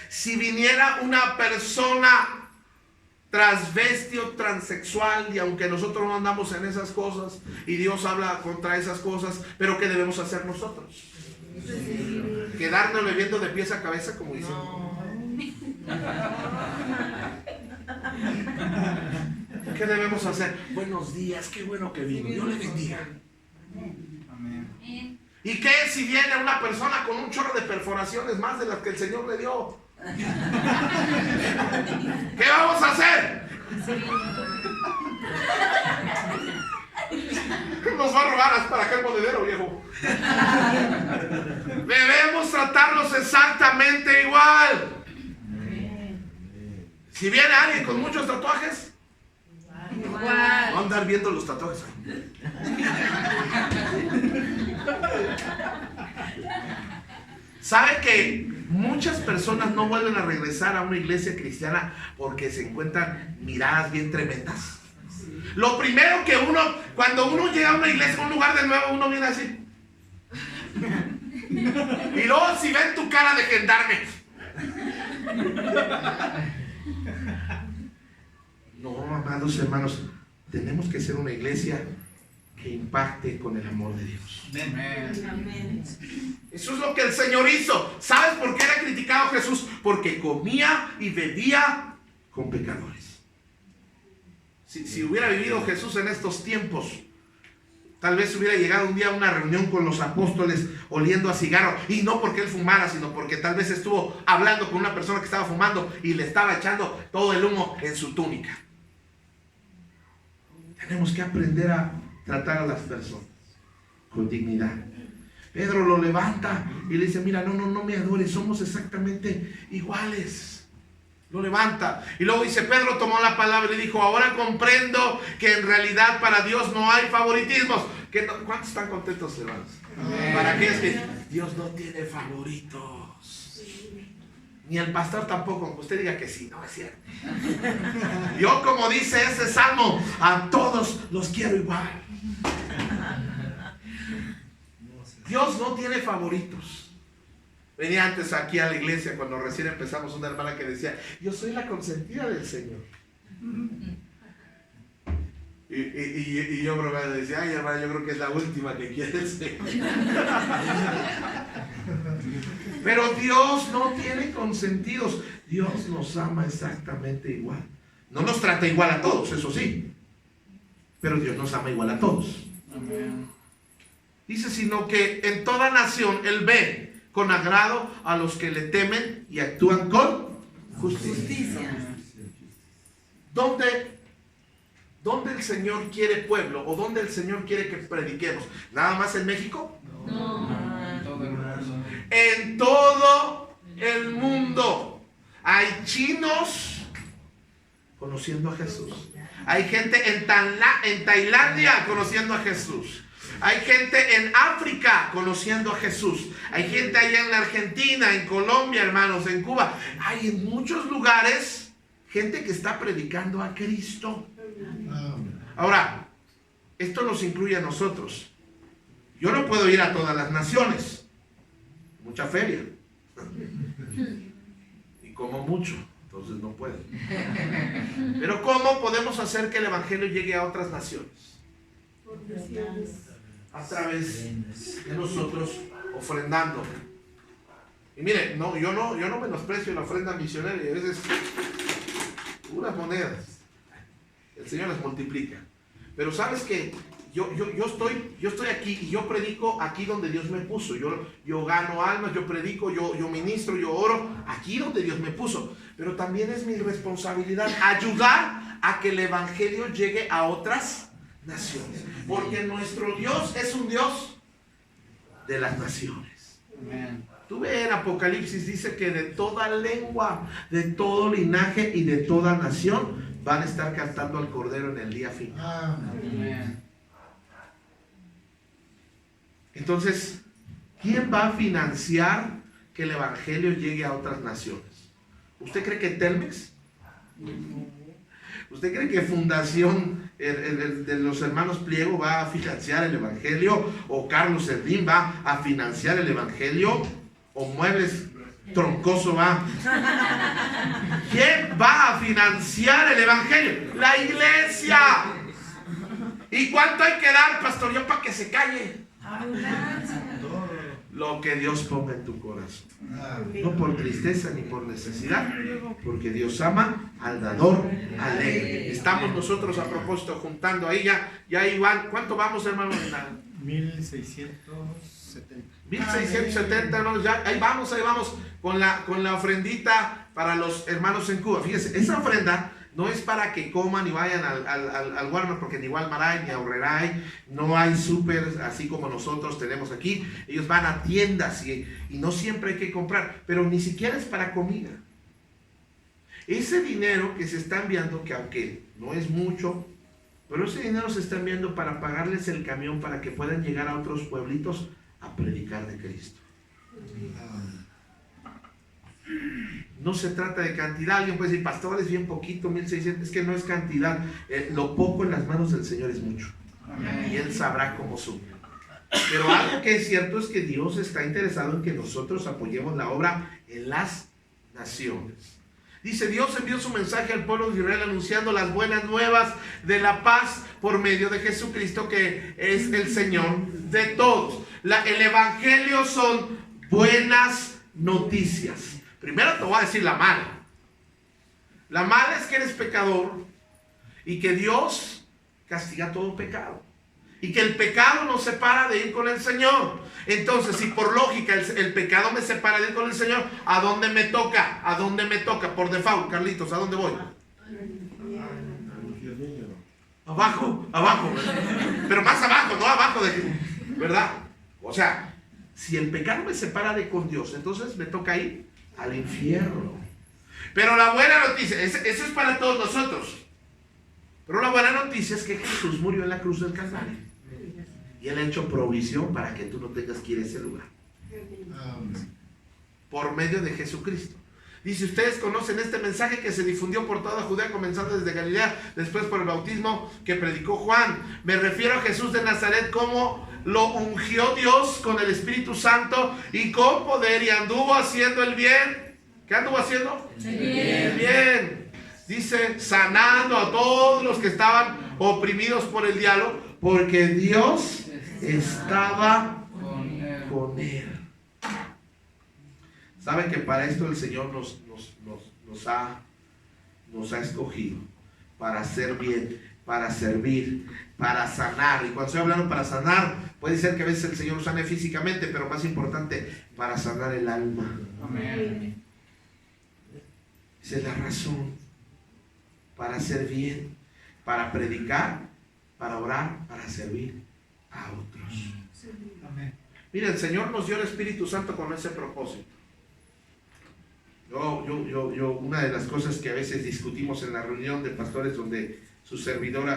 Si viniera una persona transvesti o transexual, y aunque nosotros no andamos en esas cosas y Dios habla contra esas cosas, pero ¿qué debemos hacer nosotros? Quedarnos viendo de pies a cabeza, como dicen. ¿Qué debemos hacer? Buenos días, qué bueno que vino, Dios le bendiga. ¿Y qué si viene una persona con un chorro de perforaciones más de las que el Señor le dio? ¿Qué vamos a hacer? Nos va a robar hasta para acá el monedero, viejo. Debemos tratarlos exactamente igual. Si viene alguien con muchos tatuajes, no andar viendo los tatuajes. ¿Sabe que muchas personas no vuelven a regresar a una iglesia cristiana porque se encuentran miradas bien tremendas? Lo primero que cuando uno llega a una iglesia, a un lugar de nuevo, uno viene así. Y luego si ven tu cara de gendarme. No, amados hermanos, tenemos que ser una iglesia que impacte con el amor de Dios. Amén. Eso es lo que el Señor hizo. ¿Sabes por qué era criticado Jesús? Porque comía y bebía con pecadores. Si hubiera vivido Jesús en estos tiempos, tal vez hubiera llegado un día a una reunión con los apóstoles oliendo a cigarro, y no porque él fumara, sino porque tal vez estuvo hablando con una persona que estaba fumando y le estaba echando todo el humo en su túnica. Tenemos que aprender a tratar a las personas con dignidad. Pedro lo levanta y le dice: mira, no me adores, somos exactamente iguales. Lo levanta y luego dice: Pedro tomó la palabra y le dijo: ahora comprendo que en realidad para Dios no hay favoritismos. ¿Cuántos están contentos, hermanos? Amén. ¿Para qué? Es que Dios no tiene favoritos. Ni el pastor tampoco. Usted diga que sí, no es cierto. Yo, como dice ese salmo, a todos los quiero igual. Dios no tiene favoritos. Venía antes aquí a la iglesia cuando recién empezamos una hermana que decía: yo soy la consentida del Señor. Y yo bromeando decía: ay, hermana, yo creo que es la última que quiere el Señor. Pero Dios no tiene consentidos. Dios nos ama exactamente igual. No nos trata igual a todos, eso sí, pero Dios nos ama igual a todos. Amén. Dice: sino que en toda nación Él ve con agrado a los que le temen y actúan con justicia. ¿Dónde el Señor quiere pueblo? ¿O dónde el Señor quiere que prediquemos? ¿Nada más en México? No. En todo el mundo. Hay chinos conociendo a Jesús. Hay gente en Tailandia conociendo a Jesús. Hay gente en África conociendo a Jesús. Hay gente allá en la Argentina, en Colombia, hermanos, en Cuba. Hay en muchos lugares gente que está predicando a Cristo. Ahora, esto nos incluye a nosotros. Yo no puedo ir a todas las naciones. Mucha feria. Y como mucho, entonces no puedo. Pero ¿cómo podemos hacer que el evangelio llegue a otras naciones? A través de nosotros ofrendando. Y mire, yo no menosprecio la ofrenda misionera, y a veces unas monedas el Señor las multiplica. Pero sabes que yo estoy aquí y yo predico aquí donde Dios me puso. Yo gano almas, yo predico, yo ministro, yo oro aquí donde Dios me puso. Pero también es mi responsabilidad ayudar a que el evangelio llegue a otras naciones. Porque nuestro Dios es un Dios de las naciones. Amén. Tú ves en Apocalipsis, dice que de toda lengua, de todo linaje y de toda nación van a estar cantando al Cordero en el día final. Amén. Entonces, ¿quién va a financiar que el evangelio llegue a otras naciones? ¿Usted cree que Telmex? ¿Usted cree que Fundación el de los hermanos Pliego va a financiar el evangelio, o Carlos Serdín va a financiar el evangelio, o Muebles Troncoso va. ¿Quién va a financiar el evangelio? La iglesia. ¿Y cuánto hay que dar, pastor? Yo para que se calle. Lo que Dios ponga en tu corazón. No por tristeza ni por necesidad, porque Dios ama al dador alegre. Estamos nosotros a propósito juntando ahí ya igual. ¿Cuánto vamos, hermano? 1670. 1670, hermanos. Ya, ahí vamos con la ofrendita para los hermanos en Cuba. Fíjese, esa ofrenda no es para que coman y vayan al Walmart, porque ni Walmart hay, ni Aurrera no hay súper así como nosotros tenemos aquí. Ellos van a tiendas y no siempre hay que comprar, pero ni siquiera es para comida. Ese dinero que se está enviando, que aunque no es mucho, pero ese dinero se está enviando para pagarles el camión para que puedan llegar a otros pueblitos a predicar de Cristo. No se trata de cantidad. Alguien puede decir, pastor, es bien poquito, 1600. Es que no es cantidad. Lo poco en las manos del Señor es mucho. Y Él sabrá cómo sube. Pero algo que es cierto es que Dios está interesado en que nosotros apoyemos la obra en las naciones. Dice, Dios envió su mensaje al pueblo de Israel anunciando las buenas nuevas de la paz por medio de Jesucristo, que es el Señor de todos. El evangelio son buenas noticias. Primero te voy a decir la mala. La mala es que eres pecador y que Dios castiga todo pecado. Y que el pecado nos separa de ir con el Señor. Entonces, si por lógica el pecado me separa de ir con el Señor, ¿a dónde me toca? ¿A dónde me toca? Por default, Carlitos, ¿a dónde voy? Abajo. Pero más abajo, no abajo de... ¿Verdad? O sea, si el pecado me separa de con Dios, entonces me toca ir al infierno. Pero la buena noticia, eso es para todos nosotros. Pero la buena noticia es que Jesús murió en la cruz del Calvario. Y Él ha hecho provisión para que tú no tengas que ir a ese lugar. Por medio de Jesucristo. Dice, ustedes conocen este mensaje que se difundió por toda Judea, comenzando desde Galilea, después por el bautismo que predicó Juan. Me refiero a Jesús de Nazaret, como lo ungió Dios con el Espíritu Santo y con poder, y anduvo haciendo el bien. ¿Qué anduvo haciendo? El bien. Dice, sanando a todos los que estaban oprimidos por el diablo, porque Dios estaba con él. ¿Saben que para esto el Señor nos ha escogido? Para hacer bien, para servir, para sanar. Y cuando estoy hablando para sanar, puede ser que a veces el Señor nos sane físicamente, pero más importante, para sanar el alma. Amén. Esa es la razón. Para hacer bien, para predicar, para orar, para servir a otros. Amén. Mira, el Señor nos dio el Espíritu Santo con ese propósito. Una de las cosas que a veces discutimos en la reunión de pastores donde su servidor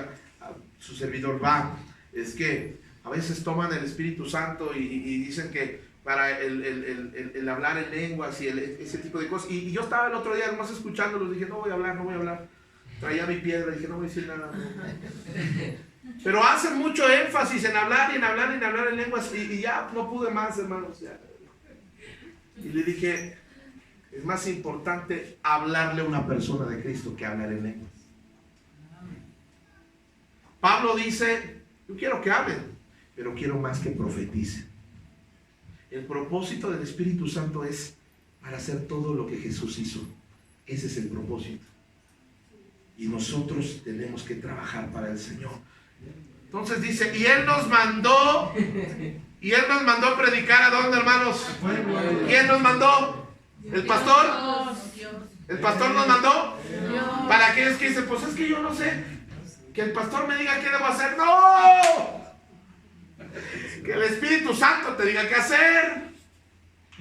va, es que a veces toman el Espíritu Santo y dicen que para el hablar en lenguas y ese tipo de cosas. Y yo estaba el otro día nomás escuchándolos, dije, no voy a hablar. Traía mi piedra, dije, no voy a decir nada. Pero hacen mucho énfasis en hablar en lenguas, y ya no pude más, hermanos. Ya. Y le dije, es más importante hablarle a una persona de Cristo que hablar en lenguas. Pablo dice, yo quiero que hablen, pero quiero más que profeticen. El propósito del Espíritu Santo es para hacer todo lo que Jesús hizo. Ese es el propósito. Y nosotros tenemos que trabajar para el Señor. Entonces dice, y Él nos mandó a predicar, ¿a dónde, hermanos? ¿Quién nos mandó? ¿El pastor? ¿El pastor nos mandó? Para aquellos que dicen, pues es que yo no sé, que el pastor me diga qué debo hacer. ¡No! Que el Espíritu Santo te diga qué hacer.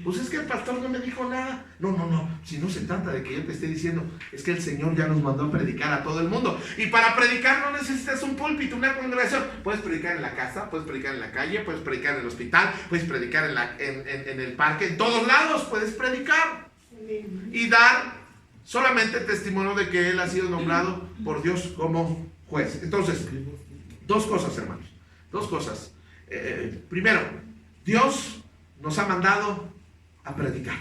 Pues es que el pastor no me dijo nada. No, si no se trata de que yo te esté diciendo, es que el Señor ya nos mandó a predicar a todo el mundo. Y para predicar no necesitas un púlpito, una congregación. Puedes predicar en la casa, puedes predicar en la calle, puedes predicar en el hospital, puedes predicar en el parque, en todos lados puedes predicar. Y dar solamente testimonio de que Él ha sido nombrado por Dios como juez. Entonces, dos cosas, hermanos. Dos cosas. Primero, Dios nos ha mandado a predicar.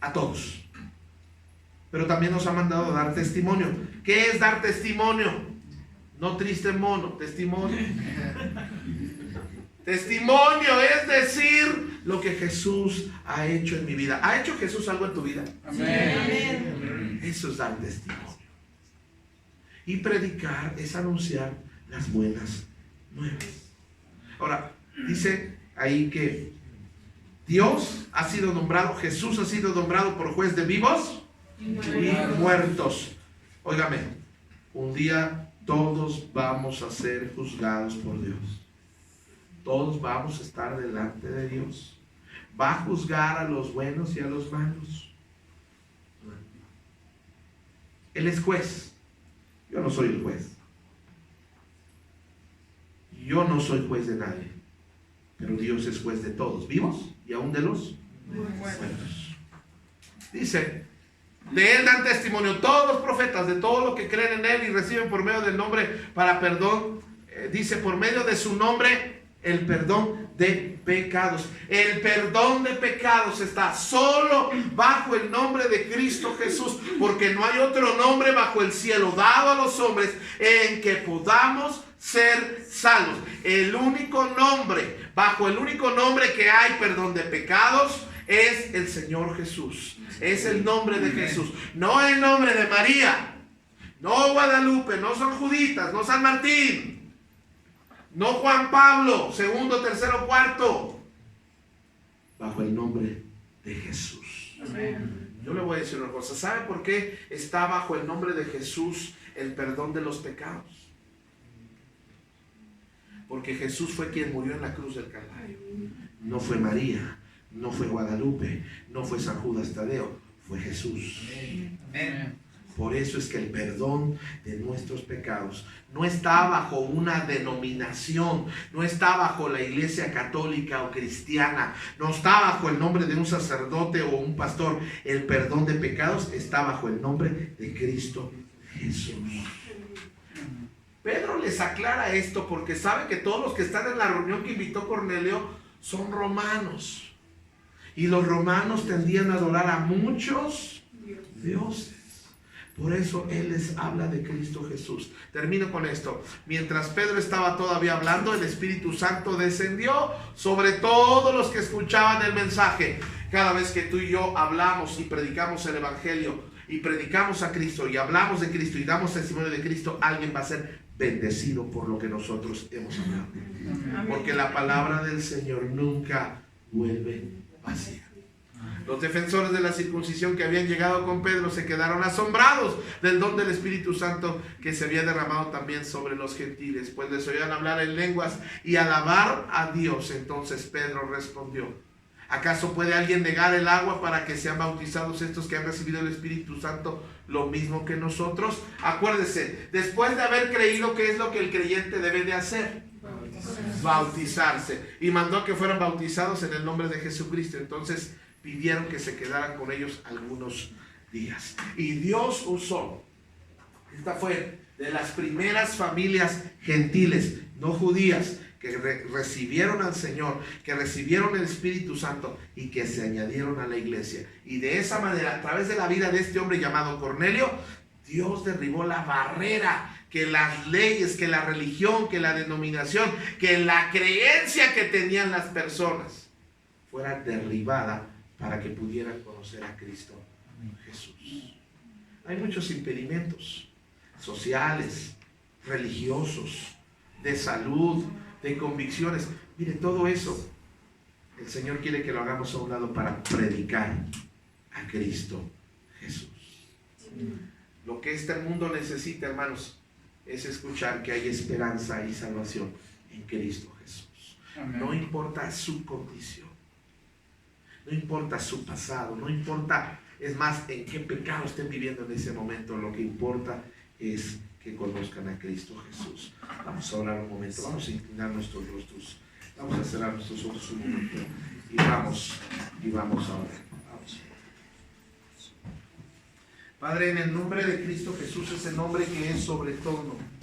A todos. Pero también nos ha mandado a dar testimonio. ¿Qué es dar testimonio? No triste mono, testimonio. Testimonio es decir lo que Jesús ha hecho en mi vida. ¿Ha hecho Jesús algo en tu vida? Amén. Eso es dar testimonio. Y predicar es anunciar las buenas nuevas. Ahora, dice ahí que Dios ha sido nombrado, Jesús ha sido nombrado por juez de vivos y muertos. Óigame, un día todos vamos a ser juzgados por Dios. Todos vamos a estar delante de Dios. Va a juzgar a los buenos y a los malos. Él es juez. Yo no soy el juez. Yo no soy juez de nadie. Pero Dios es juez de todos, vivos y aún de los muertos. Dice, de Él dan testimonio todos los profetas, de todo lo que creen en Él y reciben por medio del nombre para perdón. Dice, por medio de su nombre, el perdón de pecados. El perdón de pecados está solo bajo el nombre de Cristo Jesús, porque no hay otro nombre bajo el cielo dado a los hombres en que podamos ser salvos. El único nombre, bajo el único nombre que hay perdón de pecados, es el Señor Jesús. Es el nombre de Jesús, no el nombre de María, no Guadalupe, no San Juditas, no San Martín, no Juan Pablo, segundo, tercero, cuarto. Bajo el nombre de Jesús. Amén. Yo le voy a decir una cosa. ¿Sabe por qué está bajo el nombre de Jesús el perdón de los pecados? Porque Jesús fue quien murió en la cruz del Calvario. No fue María, no fue Guadalupe, no fue San Judas Tadeo, fue Jesús. Amén. Por eso es que el perdón de nuestros pecados no está bajo una denominación, no está bajo la iglesia católica o cristiana, no está bajo el nombre de un sacerdote o un pastor. El perdón de pecados está bajo el nombre de Cristo Jesús. Pedro les aclara esto porque sabe que todos los que están en la reunión que invitó Cornelio son romanos. Y los romanos tendían a adorar a muchos dioses. Por eso Él les habla de Cristo Jesús. Termino con esto. Mientras Pedro estaba todavía hablando, el Espíritu Santo descendió sobre todos los que escuchaban el mensaje. Cada vez que tú y yo hablamos y predicamos el Evangelio y predicamos a Cristo y hablamos de Cristo y damos testimonio de Cristo, alguien va a ser bendecido por lo que nosotros hemos hablado. Amén. Porque la palabra del Señor nunca vuelve vacía. Los defensores de la circuncisión que habían llegado con Pedro se quedaron asombrados del don del Espíritu Santo que se había derramado también sobre los gentiles, pues les oían hablar en lenguas y alabar a Dios. Entonces Pedro respondió: ¿acaso puede alguien negar el agua para que sean bautizados estos que han recibido el Espíritu Santo lo mismo que nosotros? Acuérdese, después de haber creído, ¿qué es lo que el creyente debe de hacer? Bautizarse. Y mandó que fueran bautizados en el nombre de Jesucristo. Entonces pidieron que se quedaran con ellos algunos días. Y Dios usó, esta fue de las primeras familias gentiles, no judías, que recibieron al Señor, que recibieron el Espíritu Santo y que se añadieron a la iglesia. Y de esa manera, a través de la vida de este hombre llamado Cornelio, Dios derribó la barrera que las leyes, que la religión, que la denominación, que la creencia que tenían las personas fuera derribada para que pudieran conocer a Cristo Jesús. Hay muchos impedimentos sociales, religiosos, de salud, de convicciones. Mire, todo eso el Señor quiere que lo hagamos a un lado para predicar a Cristo Jesús. Lo que este mundo necesita, hermanos, es escuchar que hay esperanza y salvación en Cristo Jesús. Amén. No importa su condición, no importa su pasado, no importa, es más, en qué pecado estén viviendo en ese momento. Lo que importa es que conozcan a Cristo Jesús. Vamos a orar un momento, vamos a inclinar nuestros rostros, vamos a cerrar nuestros ojos un momento y vamos a orar. Vamos. Padre, en el nombre de Cristo Jesús, ese nombre que es sobre todo nombre.